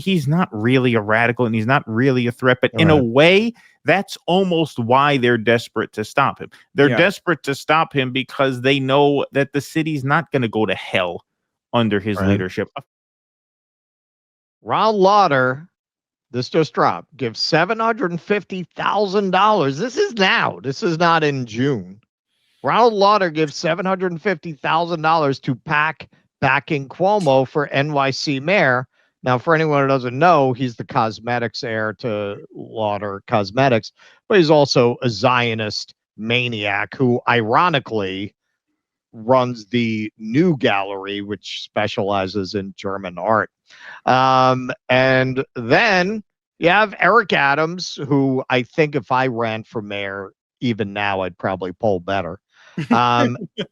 he's not really a radical and he's not really a threat, but in a way, that's almost why they're desperate to stop him. They're desperate to stop him because they know that the city's not going to go to hell under his leadership. Ronald Lauder, this just dropped, gives $750,000. This is now. This is not in June. Ronald Lauder gives $750,000 to PAC backing Cuomo for NYC mayor. Now, for anyone who doesn't know, he's the cosmetics heir to Lauder Cosmetics, but he's also a Zionist maniac who, ironically, runs the New Gallery, which specializes in German art. And then you have Eric Adams, who I think if I ran for mayor, even now, I'd probably poll better.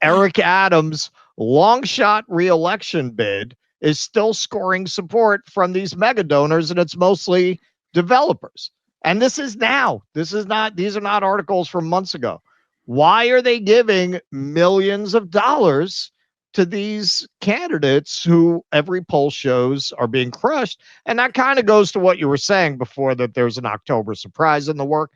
Eric Adams' long shot re-election bid is still scoring support from these mega donors, and it's mostly developers. And this is now. These are not articles from months ago. Why are they giving millions of dollars to these candidates who every poll shows are being crushed? And that kind of goes to what you were saying before, that there's an October surprise in the work.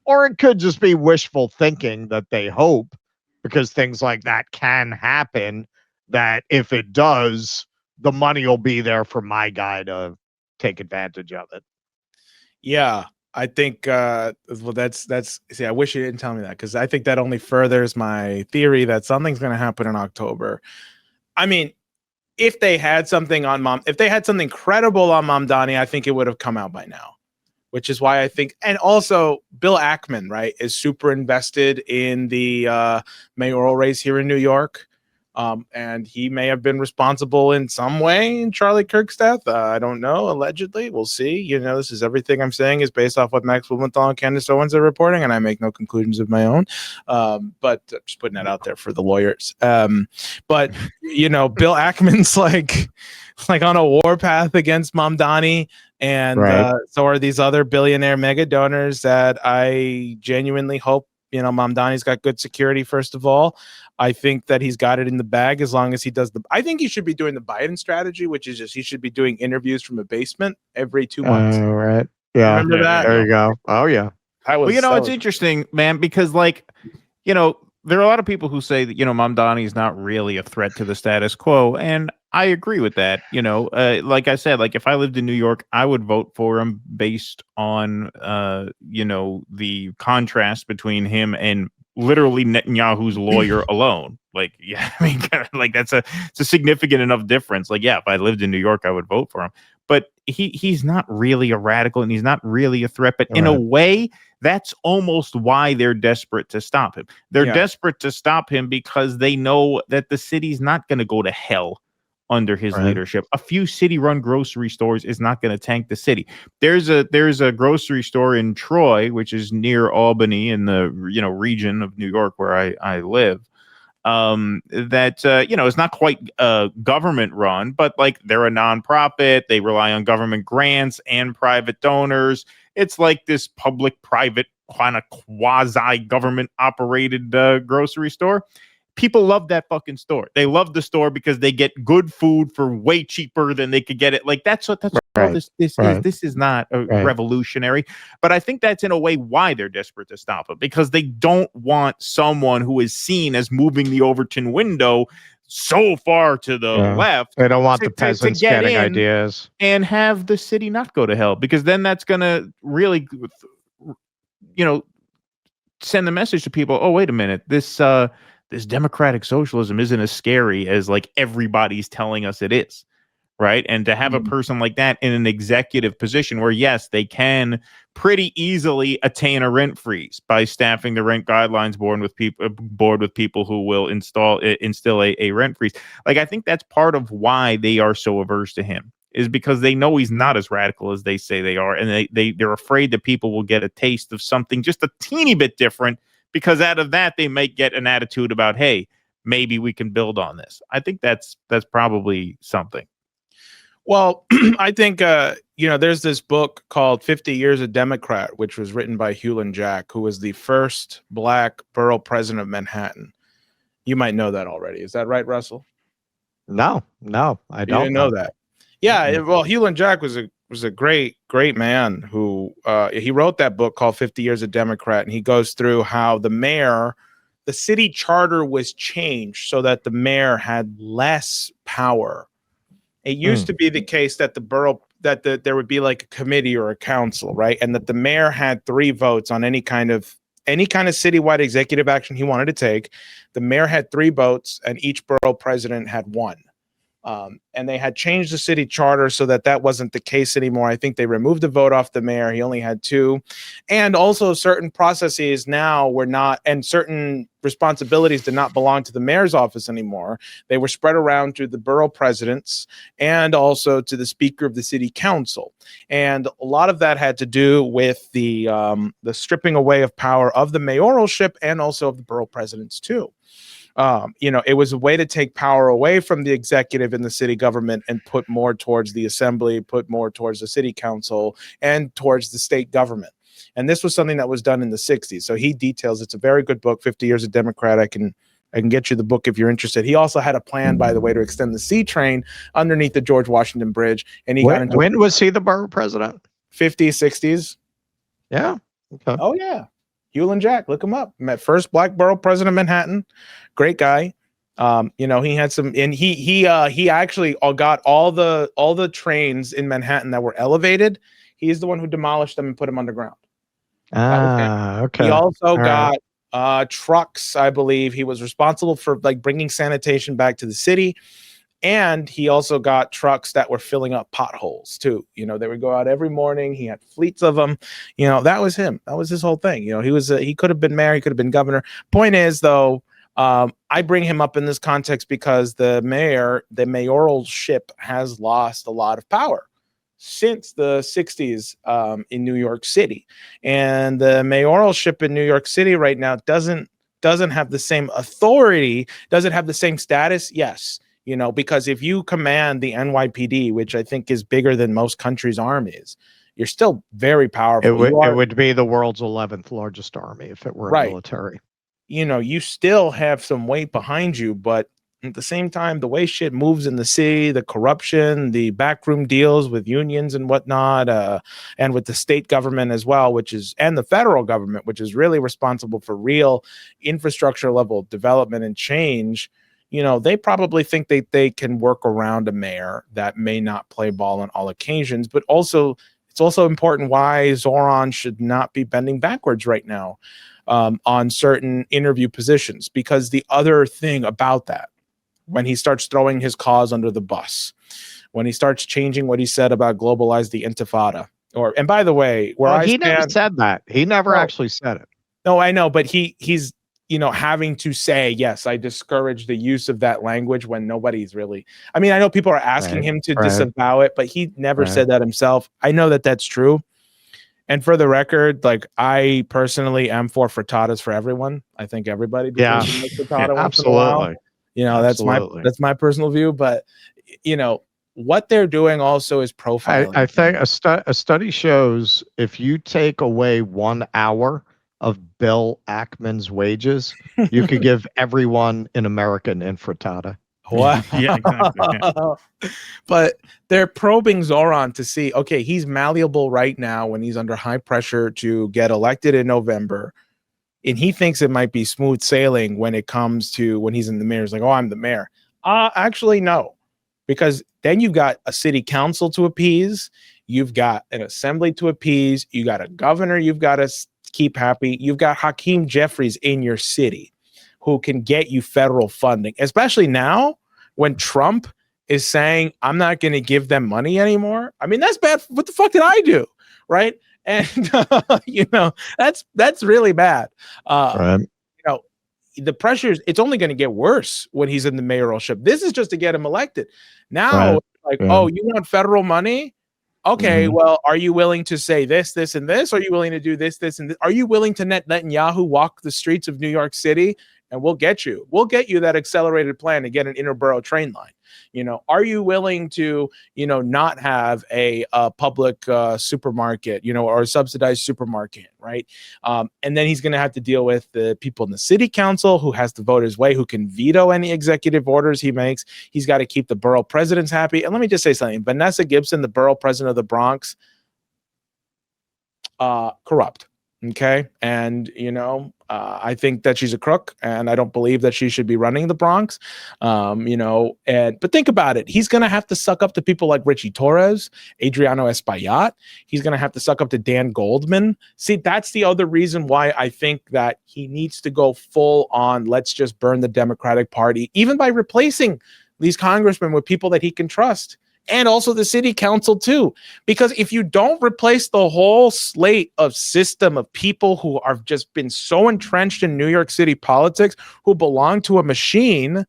Or it could just be wishful thinking that they hope, because things like that can happen, that if it does, the money will be there for my guy to take advantage of it. Yeah, I think, well, that's, see, I wish you didn't tell me that, because I think that only furthers my theory that something's going to happen in October. I mean, if they had something on if they had something credible on Mamdani, I think it would have come out by now, which is why I think, and also Bill Ackman, right, is super invested in the mayoral race here in New York. And he may have been responsible in some way in Charlie Kirk's death. I don't know. Allegedly, we'll see. You know, this is everything I'm saying is based off what Max Blumenthal and Candace Owens are reporting, and I make no conclusions of my own. But just putting that out there for the lawyers. But you know, Bill Ackman's like on a warpath against Mamdani, and so are these other billionaire mega donors that I genuinely hope. You know, Mamdani's got good security, first of all. I think that he's got it in the bag as long as he does I think he should be doing the Biden strategy, which is just he should be doing interviews from a basement every 2 months. Oh, right. Yeah. Remember that? There you go. Oh, yeah. Well, you know, it's interesting, man, because, like, you know, there are a lot of people who say that, you know, Mamdani is not really a threat to the status quo. And I agree with that. You know, like I said, like if I lived in New York, I would vote for him based on, you know, the contrast between him and literally Netanyahu's lawyer alone. Like, yeah, I mean, like it's a significant enough difference. Like, yeah, if I lived in New York, I would vote for him. But he's not really a radical and he's not really a threat. But in a way, that's almost why they're desperate to stop him. They're desperate to stop him because they know that the city's not going to go to hell under his leadership. A few city-run grocery stores is not going to tank the city. There's a grocery store in Troy, which is near Albany in the region of New York where I live. That you know, it's not quite government run, but like they're a nonprofit. They rely on government grants and private donors. It's like this public-private kind of quasi-government operated grocery store. People love that fucking store. They love the store because they get good food for way cheaper than they could get it. Like that's what this is. This is not revolutionary, but I think that's in a way why they're desperate to stop it, because they don't want someone who is seen as moving the Overton window so far to the left. They don't want the peasants getting ideas and have the city not go to hell, because then that's going to really, you know, send the message to people. Oh, wait a minute. This democratic socialism isn't as scary as like everybody's telling us it is, right? And to have a person like that in an executive position where, yes, they can pretty easily attain a rent freeze by staffing the rent guidelines board with people who will instill a rent freeze. Like, I think that's part of why they are so averse to him, is because they know he's not as radical as they say they are, and they're afraid that people will get a taste of something just a teeny bit different. Because out of that, they might get an attitude about, hey, maybe we can build on this. I think that's probably something. Well, I think, you know, there's this book called 50 Years a Democrat, which was written by Hewlin Jack, who was the first black borough president of Manhattan. You might know that already. Is that right, Russell? No, I don't. You didn't know that. Yeah, well, Hewlin Jack was a was a great man who he wrote that book called 50 Years a Democrat, and he goes through how the city charter was changed so that the mayor had less power. It used to be the case that there would be like a committee or a council, right? And that the mayor had 3 votes on any kind of citywide executive action he wanted to take. The mayor had 3 votes, and each borough president had 1. And they had changed the city charter so that wasn't the case anymore. I think they removed the vote off the mayor. He only had 2. And also certain processes now were not, and certain responsibilities did not belong to the mayor's office anymore. They were spread around to the borough presidents and also to the speaker of the city council. And a lot of that had to do with the stripping away of power of the mayoralship and also of the borough presidents too. It was a way to take power away from the executive and the city government and put more towards the assembly, put more towards the city council and towards the state government. And this was something that was done in the 60s. So he details, it's a very good book, 50 Years a Democrat. I can get you the book if you're interested. He also had a plan, by the way, to extend the C train underneath the George Washington Bridge. And when was he the borough president? 50s, 60s. Yeah. Okay. Oh, yeah. Hewlin Jack, look him up. Met first black borough president of Manhattan. Great guy. He had some, and he actually got all the trains in Manhattan that were elevated. He's the one who demolished them and put them underground. Okay. He also got trucks, I believe. He was responsible for like bringing sanitation back to the city. And he also got trucks that were filling up potholes too. They would go out every morning. He had fleets of them. That was him. That was his whole thing. He could have been mayor. He could have been governor. Point is, though, I bring him up in this context because the mayoralship has lost a lot of power since the 60s in New York City. And the mayoralship in New York City right now doesn't have the same authority, doesn't have the same status. Yes. Because if you command the NYPD, which I think is bigger than most countries' armies, you're still very powerful. It would be the world's 11th largest army if it were military. You still have some weight behind you, but at the same time, the way shit moves in the city, the corruption, the backroom deals with unions and whatnot, and with the state government as well, and the federal government, which is really responsible for real infrastructure level development and change. They probably think they can work around a mayor that may not play ball on all occasions, but also it's also important why Zohran should not be bending backwards right now on certain interview positions, because the other thing about that, when he starts throwing his cause under the bus, when he starts changing what he said about globalize the intifada, and by the way, he never said that. He never actually said it. No, I know, but he's having to say, yes, I discourage the use of that language when nobody's really, I know people are asking him to disavow it, but he never said that himself. I know that that's true. And for the record, like, I personally am for frittatas for everyone. I think everybody deserves to make frittata once in a while. Absolutely. That's my personal view, but what they're doing also is profiling. I think a study shows if you take away 1 hour of Bill Ackman's wages, you could give everyone in America an frittata. Wow. Yeah, exactly. But they're probing Zohran to see, okay, he's malleable right now when he's under high pressure to get elected in November. And he thinks it might be smooth sailing when it comes to when he's in the mayor. He's like, oh, I'm the mayor. Actually, no. Because then you've got a city council to appease. You've got an assembly to appease. You got a governor you've got to keep happy. You've got Hakeem Jeffries in your city who can get you federal funding, especially now when Trump is saying, I'm not going to give them money anymore. That's bad. What the fuck did I do? Right. And, that's really bad. The pressures, it's only going to get worse when he's in the mayoralship. This is just to get him elected. Now, oh, you want federal money? Okay, well, are you willing to say this, and this? Are you willing to do this, and this? Are you willing to let Netanyahu walk the streets of New York City and we'll get you that accelerated plan to get an interborough train line. Are you willing to, not have a public supermarket, or a subsidized supermarket, right? And then he's going to have to deal with the people in the city council who has to vote his way, who can veto any executive orders he makes. He's got to keep the borough presidents happy. And let me just say something. Vanessa Gibson, the borough president of the Bronx, corrupt. Okay. And, I think that she's a crook, and I don't believe that she should be running the Bronx. But think about it. He's going to have to suck up to people like Richie Torres, Adriano Espaillat. He's going to have to suck up to Dan Goldman. See, that's the other reason why I think that he needs to go full on, let's just burn the Democratic Party, even by replacing these congressmen with people that he can trust. And also the city council too, because if you don't replace the whole slate of system of people who have just been so entrenched in New York City politics, who belong to a machine,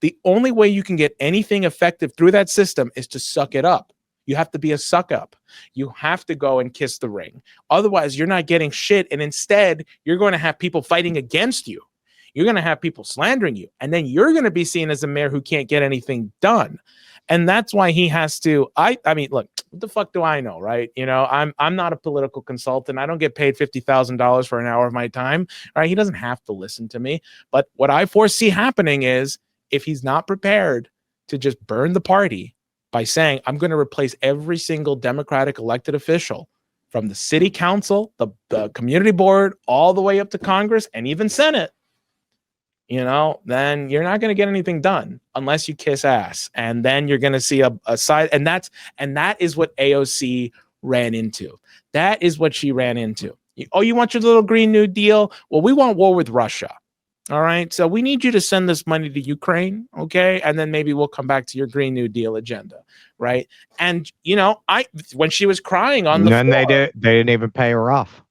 the only way you can get anything effective through that system is to suck it up. You have to be a suck up. You have to go and kiss the ring. Otherwise, you're not getting shit. And instead, you're going to have people fighting against you. You're going to have people slandering you. And then you're going to be seen as a mayor who can't get anything done. And that's why he has to, I mean, look, what the fuck do I know, right? I'm not a political consultant. I don't get paid $50,000 for an hour of my time, right? He doesn't have to listen to me. But what I foresee happening is, if he's not prepared to just burn the party by saying, I'm going to replace every single Democratic elected official from the city council, the community board, all the way up to Congress and even Senate, then you're not going to get anything done unless you kiss ass. And then you're going to see a side. And that is what AOC ran into. That is what she ran into. Oh, you want your little Green New Deal? Well, we want war with Russia. All right. So we need you to send this money to Ukraine. Okay. And then maybe we'll come back to your Green New Deal agenda. Right. And, when she was crying on the floor, they didn't even pay her off.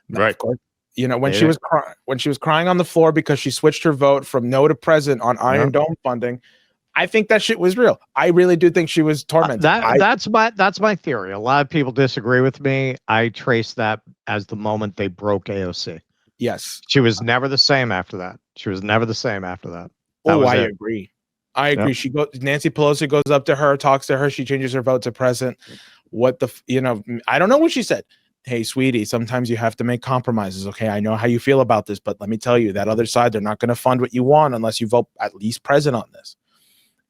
Right. Of course. When she was crying on the floor because she switched her vote from no to present on Iron Dome funding, I think that shit was real. I really do think she was tormented. That's my theory. A lot of people disagree with me. I trace that as the moment they broke AOC. Yes, she was never the same after that. I agree. Yep. Nancy Pelosi goes up to her, talks to her. She changes her vote to present. I don't know what she said. Hey, sweetie, sometimes you have to make compromises. Okay, I know how you feel about this, but let me tell you, that other side, they're not going to fund what you want unless you vote at least present on this.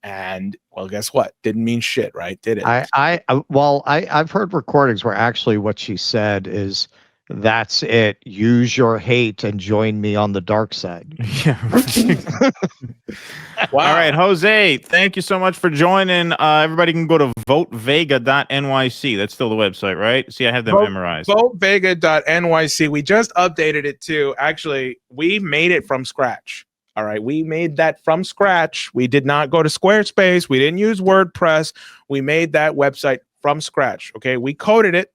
And well, guess what? Didn't mean shit, right? Did it? I've heard recordings where actually what she said is, that's it. Use your hate and join me on the dark side. Yeah. Wow. All right, Jose, thank you so much for joining. Everybody can go to votevega.nyc. That's still the website, right? See, I have them memorized. Votevega.nyc. We just updated it too. Actually, we made it from scratch. All right, we made that from scratch. We did not go to Squarespace. We didn't use WordPress. We made that website from scratch. Okay, we coded it.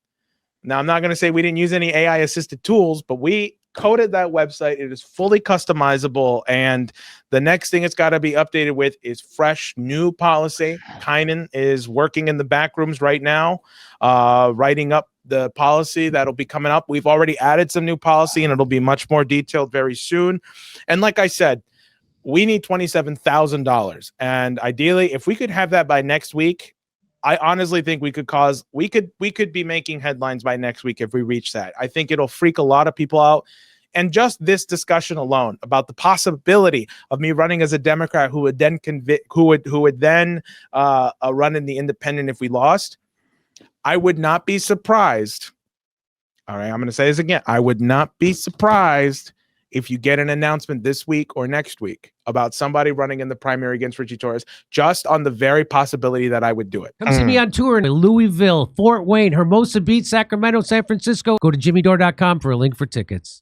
Now, I'm not going to say we didn't use any AI assisted tools, but we coded that website. It is fully customizable. And the next thing it's got to be updated with is fresh new policy. Keaton is working in the back rooms right now, writing up the policy that'll be coming up. We've already added some new policy, and it'll be much more detailed very soon. And like I said, we need $27,000. And ideally, if we could have that by next week, I honestly think we could be making headlines by next week if we reach that. I think it'll freak a lot of people out. And just this discussion alone about the possibility of me running as a Democrat who would then run in the independent if we lost, I would not be surprised. All right, I'm going to say this again. I would not be surprised if you get an announcement this week or next week about somebody running in the primary against Richie Torres, just on the very possibility that I would do it. Come see me on tour in Louisville, Fort Wayne, Hermosa Beach, Sacramento, San Francisco. Go to jimmydore.com for a link for tickets.